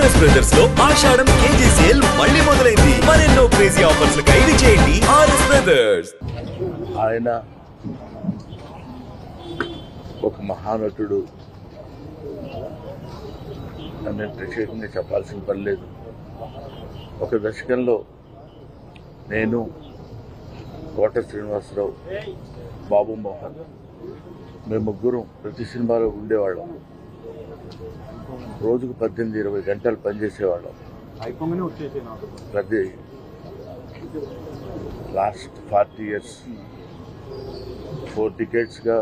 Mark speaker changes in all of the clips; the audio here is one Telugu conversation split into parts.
Speaker 1: ఆర్ఎస్ బ్రదర్స్ లో ఆషాఢం కేజీ సేల్ మళ్ళీ మొదలైంది. మరెన్నో క్రేజీ ఆఫర్స్ ఖైదీ చేయండి ఆర్ఎస్ బ్రదర్స్.
Speaker 2: ఆయన ఒక మహానటుడు అని ప్రత్యేకంగా చెప్పాల్సిన పని లేదు. ఒక దశకంలో నేను, కోట శ్రీనివాసరావు, బాబు మోహన్ మేము ముగ్గురం ప్రతి సినిమాలో ఉండేవాళ్ళం. రోజుకు 18-20 గంటలు పనిచేసేవాళ్ళం. ప్రతి లాస్ట్ 40 years 4 decades-గా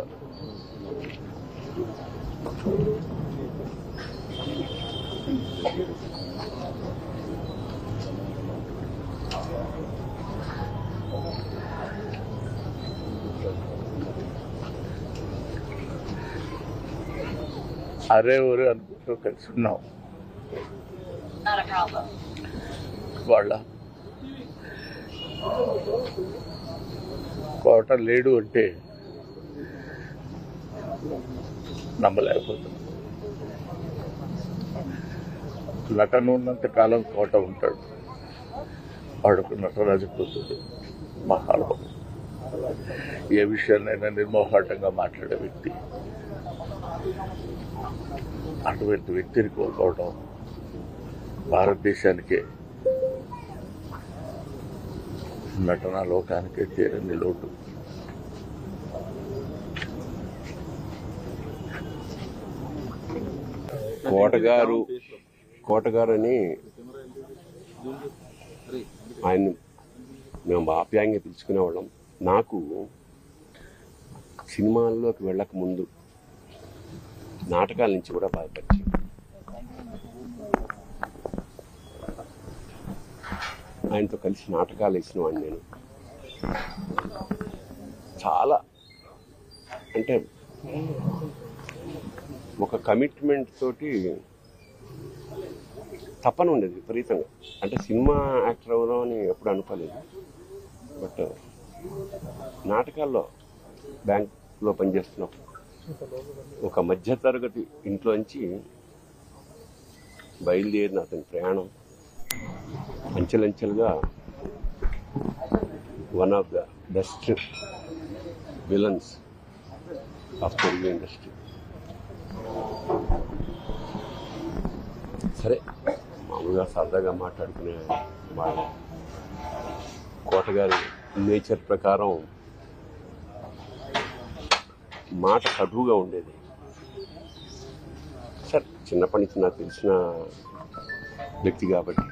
Speaker 2: అరే ఊరే అనుకుంటూ కలిసి ఉన్నాం. వాళ్ళ కోట లేడు అంటే నమ్మలేకపోతున్నాం. నటన ఉన్నంత కాలం కోట ఉంటాడు. వాడొక నటరాజు కూతురు, మహానుభావుడు, ఏ విషయాన్నైనా నిర్మోహాటంగా మాట్లాడే వ్యక్తి. అటువంటి వ్యక్తిని కోల్పోవడం భారతదేశానికే, నటనా లోకానికే తీరని లోటు.
Speaker 3: కోటగారు అని ఆయన మేము ఆప్యాయంగా పిలుచుకునేవాళ్ళం. నాకు సినిమాల్లోకి వెళ్ళక ముందు నాటకాల నుంచి కూడా బాగా పరిచయం. ఆయనతో కలిసి నాటకాలు వేసిన వాడిని నేను. చాలా అంటే ఒక కమిట్మెంట్ తోటి తపన ఉండేది విపరీతంగా. అంటే సినిమా యాక్టర్ అవుదాం అని ఎప్పుడు అనుకోలేదు. బట్ నాటకాల్లో బ్యాంక్లో పనిచేస్తున్నప్పుడు ఒక మధ్యతరగతి ఇంట్లోంచి బయలుదేరిన అతని ప్రయాణం అంచెలంచెలుగా one of the best villains of Telugu industry. సరే, మామూలుగా సరదాగా మాట్లాడుకునే వాళ్ళ కోటగారి నేచర్ ప్రకారం మాట కటువుగా ఉండేది. సరే, చిన్నప్పటి నుంచి నాకు తెలిసిన వ్యక్తి కాబట్టి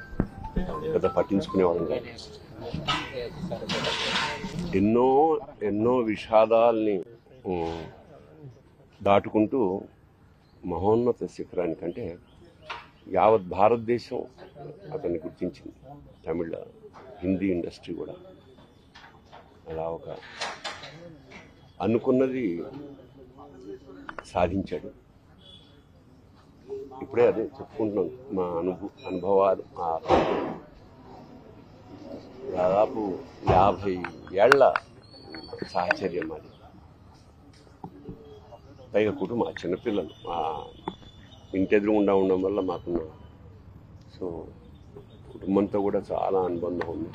Speaker 3: పెద్ద పట్టించుకునేవాళ్ళం కాదు. ఎన్నో విషాదాల్ని దాటుకుంటూ మహోన్నత శిఖరానికంటే యావత్ భారతదేశం అతన్ని గుర్తించింది. తమిళ, హిందీ ఇండస్ట్రీ కూడా అలా ఒక అనుకున్నది సాధించాడు. ఇప్పుడే అదే చెప్పుకుంటున్నాం, మా అనుభవాలు. దాదాపు 50 ఏళ్ల సాహచర్యం అది. పైగా కుటుంబం, చిన్నపిల్లలు ఇంటెదురుగుండా ఉండడం వల్ల మాకున్న కుటుంబంతో కూడా చాలా అనుబంధం ఉంది.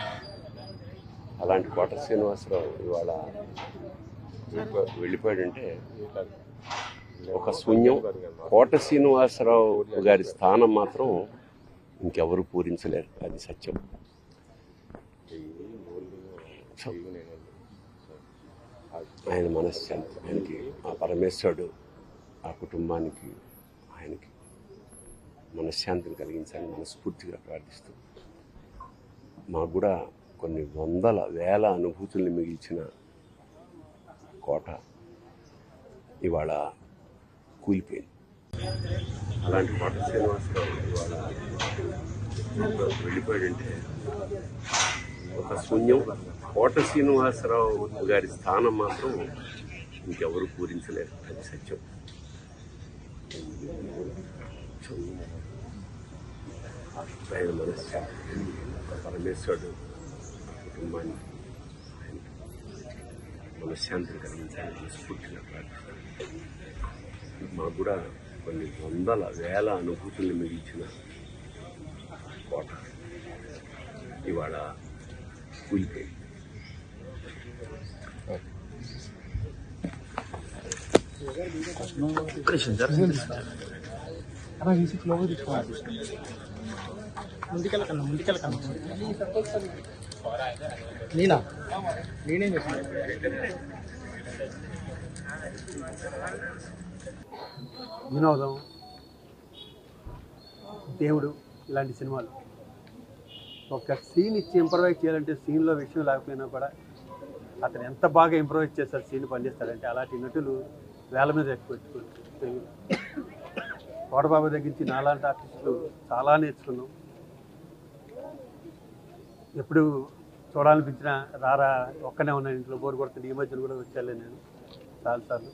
Speaker 3: అలాంటి కోట శ్రీనివాసరావు ఇవాళ వెళ్ళిపోయాడంటే ఒక శూన్యం. కోట శ్రీనివాసరావు గారి స్థానం మాత్రం ఇంకెవరు పూరించలేరు, అది సత్యం. ఆయన మనశ్శాంతి, ఆయనకి ఆ పరమేశ్వరుడు ఆ కుటుంబానికి, ఆయనకి మనశ్శాంతిని కలిగించాలని మనస్ఫూర్తిగా ప్రార్థిస్తూ, మాకు కూడా కొన్ని వందల వేల అనుభూతుల్ని మిగిల్చిన కోట ఇవాళ కూలిపోయింది. అలాంటి కోట శ్రీనివాసరావు ఇవాళ వెళ్ళిపోయాడంటే ఒక శూన్యం. కోట శ్రీనివాసరావు గారి స్థానం మాత్రం ఇంకెవరు పూరించలేరు, అది సత్యం. ఆయన మనశ్శాంతి, పరమేశ్వరుడు కుటుంబానికి, ఆయనకి మనశ్శాంతిని కలిగించాలని మనస్ఫూర్తిగా ప్రార్థిస్తాను. మాకు కూడా కొన్ని వందల వేల అనుభూతుల్ని మిగిల్చిన ఇవాళ కూలిపోయింది.
Speaker 4: వినోదం, దేవుడు ఇలాంటి సినిమాలు ఒక సీన్ ఇచ్చి ఇంప్రవైజ్ చేయాలంటే సీన్లో విషయం లేకపోయినా కూడా అతను ఎంత బాగా ఇంప్రవైజ్ చేస్తారు, సీన్ పనిచేస్తాడంటే అలాంటి నటులు వేల మీద ఎక్కువ కోటబాబు దగ్గర నుంచి నాలాంటి ఆర్టిస్టులు చాలా నేర్చుకున్నాం. ఎప్పుడు చూడాలనిపించినా రారా ఒక్కనే ఉన్నాను ఇంట్లో బోర్ కొడుతుంది. ఈ మధ్యన కూడా వచ్చాలే నేను చాలాసార్లు.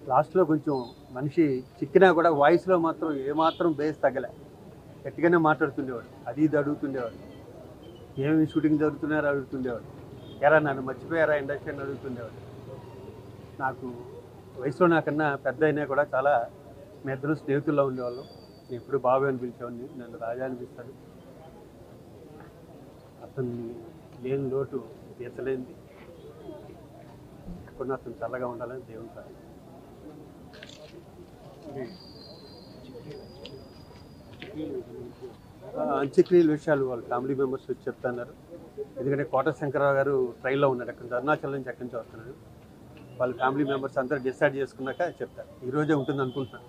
Speaker 4: లాస్ట్లో కొంచెం మనిషి చిక్కినా కూడా వాయిస్లో మాత్రం ఏమాత్రం బేస్ తగ్గలే, గట్టిగానే మాట్లాడుతుండేవాడు. అది ఇది అడుగుతుండేవాడు, ఏమి షూటింగ్ జరుగుతున్నారో అడుగుతుండేవాడు, ఎరా నన్ను మర్చిపోయారా ఇండస్ట్రీ అని అడుగుతుండేవాడు. నాకు వయసులో నాకన్నా పెద్ద అయినా కూడా చాలా మీ ఇద్దరు స్నేహితుల్లో ఉండేవాళ్ళం. నేను ఎప్పుడు బాబు అని పిలిచేవాడిని, నన్ను రాజా అనిపిస్తాడు. అతన్ని లేని లోటు తీర్చలేనిది. ఎప్పుడు అతను చల్లగా ఉండాలని దేవుని కాదు. అంత్యక్రియల విషయాలు వాళ్ళ ఫ్యామిలీ మెంబర్స్ వచ్చి చెప్తున్నారు. ఎందుకంటే కోట శంకరరావు గారు ట్రైన్లో ఉన్నారు, అక్కడ నుంచి అరుణాచల్ నుంచి ఎక్కడి నుంచి వస్తున్నారు. వాళ్ళ ఫ్యామిలీ మెంబర్స్ అందరూ డిసైడ్ చేసుకున్నాక చెప్తారు. ఈరోజే ఉంటుంది అనుకుంటున్నాను.